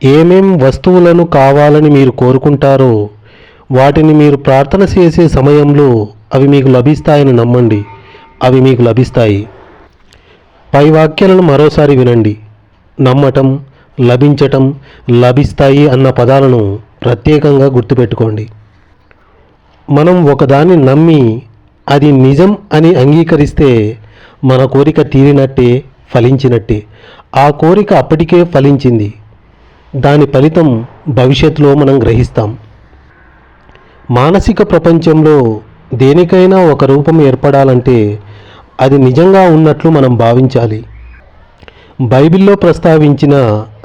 ఏమేం వస్తువులను కావాలని మీరు కోరుకుంటారో వాటిని మీరు ప్రార్థన చేసే సమయంలో అవి మీకు లభిస్తాయని నమ్మండి. అవి మీకు లభిస్తాయి. పై వాక్యాలను మరోసారి వినండి. నమ్మటం, లభించటం, లభిస్తాయి అన్న పదాలను ప్రత్యేకంగా గుర్తుపెట్టుకోండి. మనం ఒకదాన్ని నమ్మి అది నిజం అని అంగీకరిస్తే మన కోరిక తీరినట్టే, ఫలించినట్టే. ఆ కోరిక అప్పటికే ఫలించింది. దాని ఫలితం భవిష్యత్తులో మనం గ్రహిస్తాం. మానసిక ప్రపంచంలో దేనికైనా ఒక రూపం ఏర్పడాలంటే అది నిజంగా ఉన్నట్లు మనం భావించాలి. బైబిల్లో ప్రస్తావించిన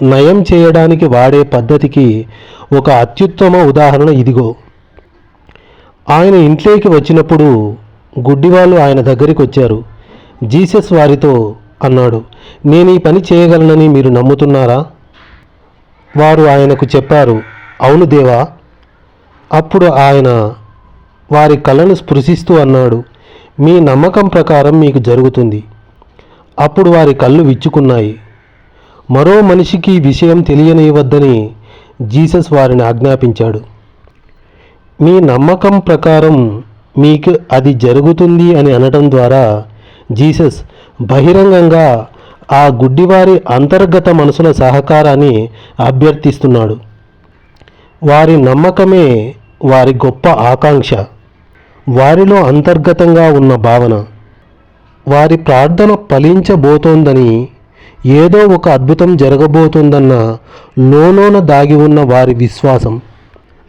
నయం చేయడానికి వాడే పద్ధతికి ఒక అత్యుత్తమ ఉదాహరణ ఇదిగో. ఆయన ఇంట్లోకి వచ్చినప్పుడు గుడ్డివాళ్ళు ఆయన దగ్గరికి వచ్చారు. జీసస్ వారితో అన్నాడు, నేను ఈ పని చేయగలనని మీరు నమ్ముతున్నారా? వారు ఆయనకు చెప్పారు, అవును దేవా. అప్పుడు ఆయన వారి కళ్ళను స్పృశిస్తూ అన్నాడు, మీ నమ్మకం ప్రకారం మీకు జరుగుతుంది. అప్పుడు వారి కళ్ళు విచ్చుకున్నాయి. మరో మనిషికి ఈ విషయం తెలియనివ్వద్దని జీసస్ వారిని ఆజ్ఞాపించాడు. మీ నమ్మకం ప్రకారం మీకు అది జరుగుతుంది అని అనడం ద్వారా జీసస్ బహిరంగంగా ఆ గుడ్డివారి అంతర్గత మనసుల సహకారాన్ని అభ్యర్థిస్తున్నాడు. వారి నమ్మకమే వారి గొప్ప ఆకాంక్ష, వారిలో అంతర్గతంగా ఉన్న భావన. వారి ప్రార్థన ఫలించబోతోందని, ఏదో ఒక అద్భుతం జరగబోతోందన్న లోలోన దాగి ఉన్న వారి విశ్వాసం.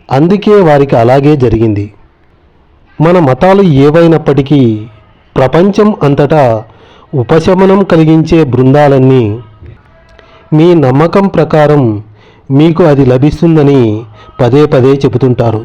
అందుకే వారికి అలాగే జరిగింది. మన మతాలు ఏవైనప్పటికీ ప్రపంచం అంతటా ఉపశమనం కలిగించే బృందాలన్నీ మీ నమ్మకం ప్రకారం మీకు అది లభిస్తుందని పదే పదే చెబుతుంటారు.